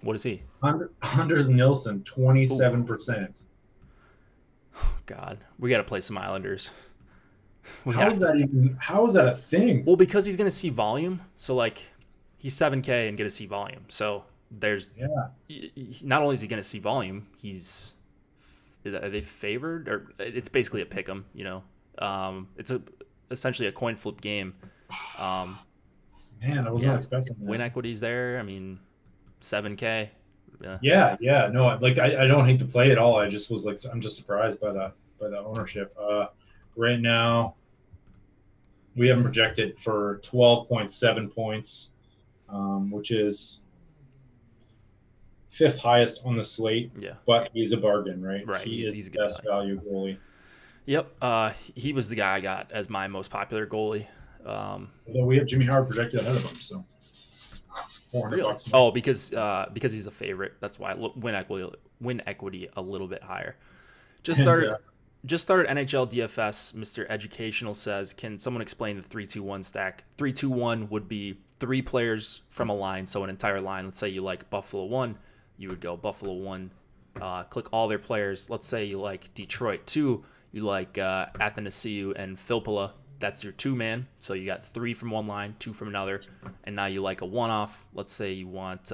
What is he? Anders Nilsson, 27%. Oh, God, we got to play some Islanders. How is that a thing? Well, because he's going to see volume. So, like, he's 7K and going to see volume. So, not only is he going to see volume, are they favored? Or it's basically a pick 'em, It's essentially a coin flip game. Man, I was not expecting that. Win equity's there. I mean, 7K. Yeah. No, like I don't hate the play at all. I just was like, I'm just surprised by the ownership. Right now, we have him projected for 12.7 points, which is fifth highest on the slate. Yeah, but he's a bargain, right? Right. He's the best value goalie. Yep. He was the guy I got as my most popular goalie. Although we have Jimmy Howard projected ahead of him, so $400 more. Oh, because he's a favorite. That's why win equity a little bit higher. Just started NHL DFS. Mr. Educational says, can someone explain the 3-2-1 stack? 3-2-1 would be 3 players from a line, so an entire line. Let's say you like Buffalo 1, you would go Buffalo 1, click all their players. Let's say you like Detroit 2, you like Athanasiu and Filppula. That's your 2-man. So you got 3 from one line, 2 from another, and now you like a one-off. Let's say you want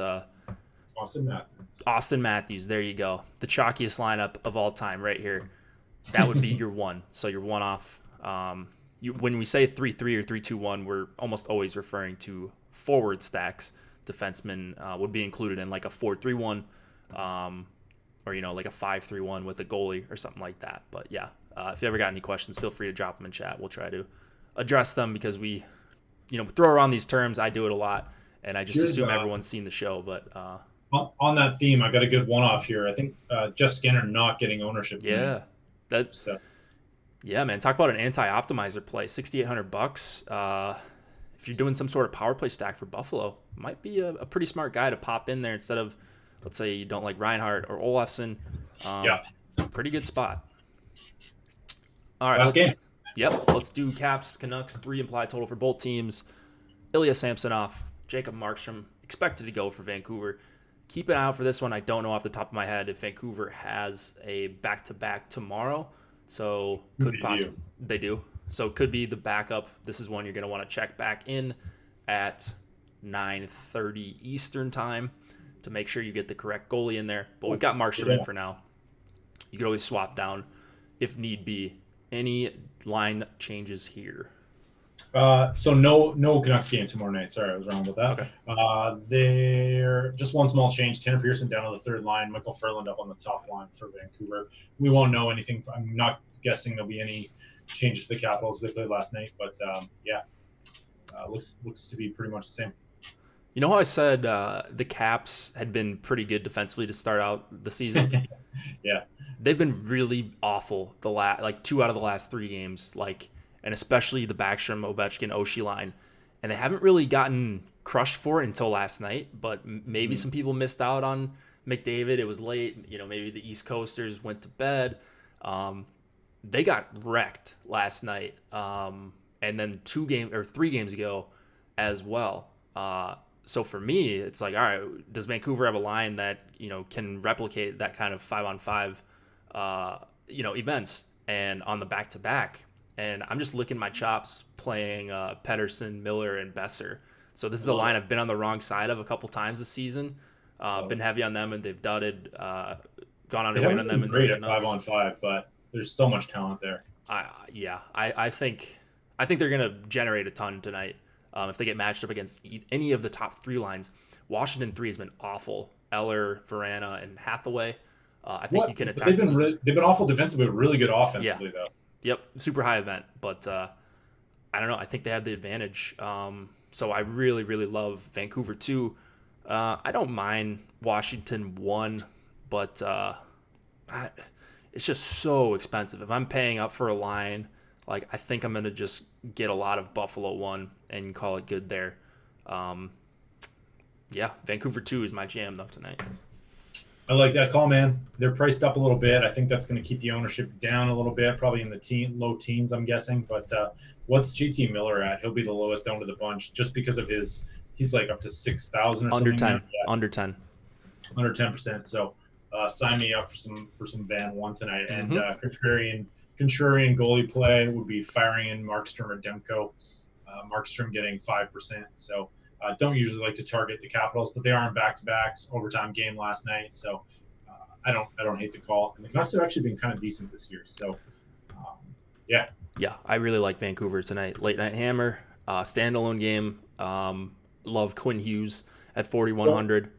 Austin Matthews. There you go. The chalkiest lineup of all time right here. That would be your one. So your one-off. when we say 3-3 or 3-2-1, we're almost always referring to forward stacks. Defensemen would be included in like a 4-3-1, or like a 5-3-1 with a goalie or something like that. But yeah, if you ever got any questions, feel free to drop them in chat. We'll try to address them because we, throw around these terms. I do it a lot, and I just assume everyone's seen the show. But on that theme, I got a good one-off here. I think Jeff Skinner not getting ownership. Yeah, yeah, man. Talk about an anti-optimizer play. $6,800. If you're doing some sort of power play stack for Buffalo, might be a pretty smart guy to pop in there instead of, let's say you don't like Reinhart or Olafsson. Pretty good spot. All right. Last game. Yep. Let's do Caps, Canucks, 3 implied total for both teams. Ilya Samsonov, Jacob Markstrom, expected to go for Vancouver. Keep an eye out for this one. I don't know off the top of my head if Vancouver has a back-to-back tomorrow. So they do. So it could be the backup. This is one you're going to want to check back in at 9:30 Eastern time to make sure you get the correct goalie in there. But we've got Markstrom in for now. You can always swap down if need be. Any line changes here? So no Canucks game tomorrow night. Sorry, I was wrong about that. Okay. There just one small change. Tanner Pearson down on the third line. Michael Furland up on the top line for Vancouver. We won't know anything. I'm not guessing there'll be any changes to the Capitals they played last night, but looks to be pretty much the same. You know how I said the Caps had been pretty good defensively to start out the season? Yeah. They've been really awful 2 out of the last 3 games, and especially the Backstrom, Ovechkin, Oshie line. And they haven't really gotten crushed for it until last night, but maybe some people missed out on McDavid. It was late. Maybe the East Coasters went to bed. They got wrecked last night. And then 3 games ago as well. So for me, it's like, all right, does Vancouver have a line that, can replicate that kind of 5-on-5, events and on the back-to-back? And I'm just licking my chops playing Pettersson, Miller, and Besser. So this is a line I've been on the wrong side of a couple times this season. Been heavy on them, and they've dudded, gone on to win on them. And great at 5-on-5, but there's so much talent there. I think they're going to generate a ton tonight if they get matched up against any of the top 3 lines. Washington 3 has been awful. Eller, Verana, and Hathaway. I think you can attack. They've been awful defensively, but really good offensively, though. Yep, super high event, but I don't know. I think they have the advantage. So I really, really love Vancouver 2. I don't mind Washington 1, but it's just so expensive. If I'm paying up for a line, I think I'm going to just get a lot of Buffalo 1 and call it good there. Vancouver 2 is my jam, though, tonight. I like that call, man. They're priced up a little bit. I think that's going to keep the ownership down a little bit, probably in the low teens, I'm guessing. But what's GT Miller at? He'll be the lowest owned of the bunch just because of he's up to 6,000 or under something. 10. Yeah. Under 10. Under 10%. So sign me up for some Van 1 tonight. And contrarian goalie play would be firing in Markstrom or Demko. Markstrom getting 5%. So don't usually like to target the Capitals, but they are in back-to-backs. Overtime game last night, so I don't hate the call. And the Canucks have actually been kind of decent this year. So yeah, I really like Vancouver tonight. Late night hammer, standalone game. Love Quinn Hughes at 4,100.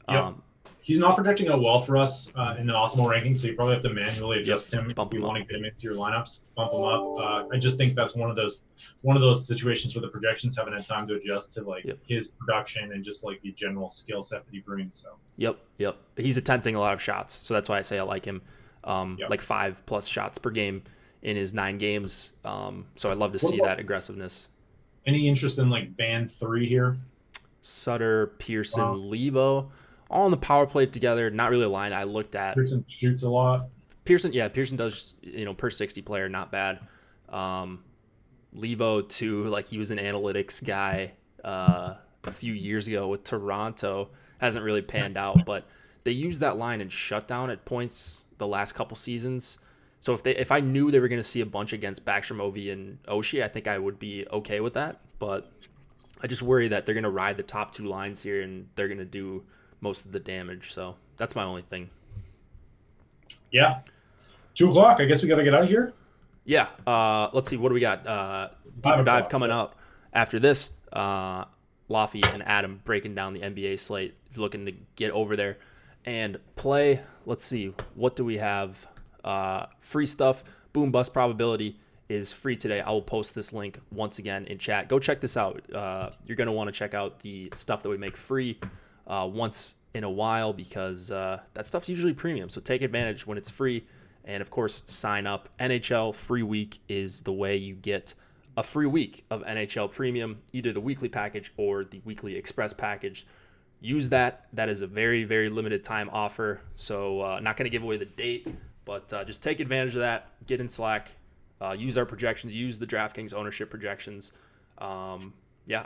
Yep. He's not projecting out well for us in the Awesemo ranking, so you probably have to manually adjust him if you want to get him into your lineups, bump him up. I just think that's one of those situations where the projections haven't had time to adjust to his production and just the general skill set that he brings. So Yep. He's attempting a lot of shots, so that's why I say I like him. 5+ shots per game in his 9 games. So I'd love to see that aggressiveness. Any interest in Van 3 here? Sutter, Pearson, Levo. All on the power play together. Not really a line I looked at. Pearson shoots a lot. Pearson does, per 60 player, not bad. Levo, too, he was an analytics guy a few years ago with Toronto. Hasn't really panned out, but they used that line in shutdown at points the last couple seasons. So if I knew they were going to see a bunch against Backstrom, Ovi, and Oshie, I think I would be okay with that. But I just worry that they're going to ride the top 2 lines here, and they're going to do most of the damage. So that's my only thing. Yeah. 2:00. I guess we got to get out of here. Yeah. Let's see. What do we got? Deeper dive coming up after this. Laffy and Adam breaking down the NBA slate. If you're looking to get over there and play, let's see. What do we have? Free stuff. Boom bust probability is free today. I will post this link once again in chat. Go check this out. You're going to want to check out the stuff that we make free once in a while because that stuff's usually premium. So take advantage when it's free. And of course, sign up. NHL free week is the way you get a free week of NHL premium, either the weekly package or the weekly express package. Use that. That is a very, very limited time offer. So not going to give away the date, but just take advantage of that. Get in Slack. Use our projections. Use the DraftKings ownership projections. I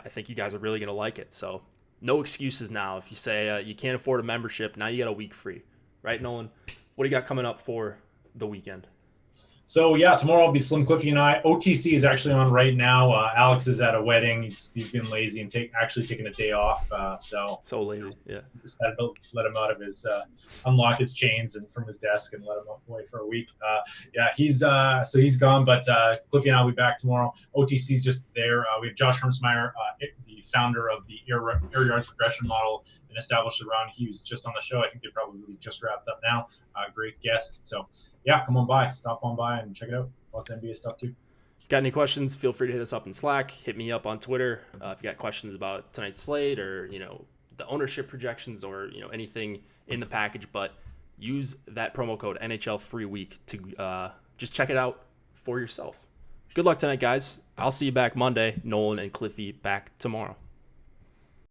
think you guys are really going to like it. So no excuses now. If you say you can't afford a membership, now you got a week free. Right, Nolan? What do you got coming up for the weekend? So tomorrow will be Slim Cliffy and I. OTC is actually on right now. Alex is at a wedding. He's been lazy and taking a day off. So lazy. Yeah. Decided to let him out of his unlock his chains and from his desk and let him away for a week. He's gone. But Cliffy and I will be back tomorrow. OTC is just there. We have Josh Hermsmeyer, the founder of the air yards regression model, and established around. He was just on the show. I think they probably just wrapped up now. Great guest. So. Come on by. Stop on by and check it out. Lots of NBA stuff too. Got any questions? Feel free to hit us up in Slack. Hit me up on Twitter if you got questions about tonight's slate or the ownership projections or anything in the package. But use that promo code NHL Free Week to just check it out for yourself. Good luck tonight, guys. I'll see you back Monday. Nolan and Cliffy back tomorrow.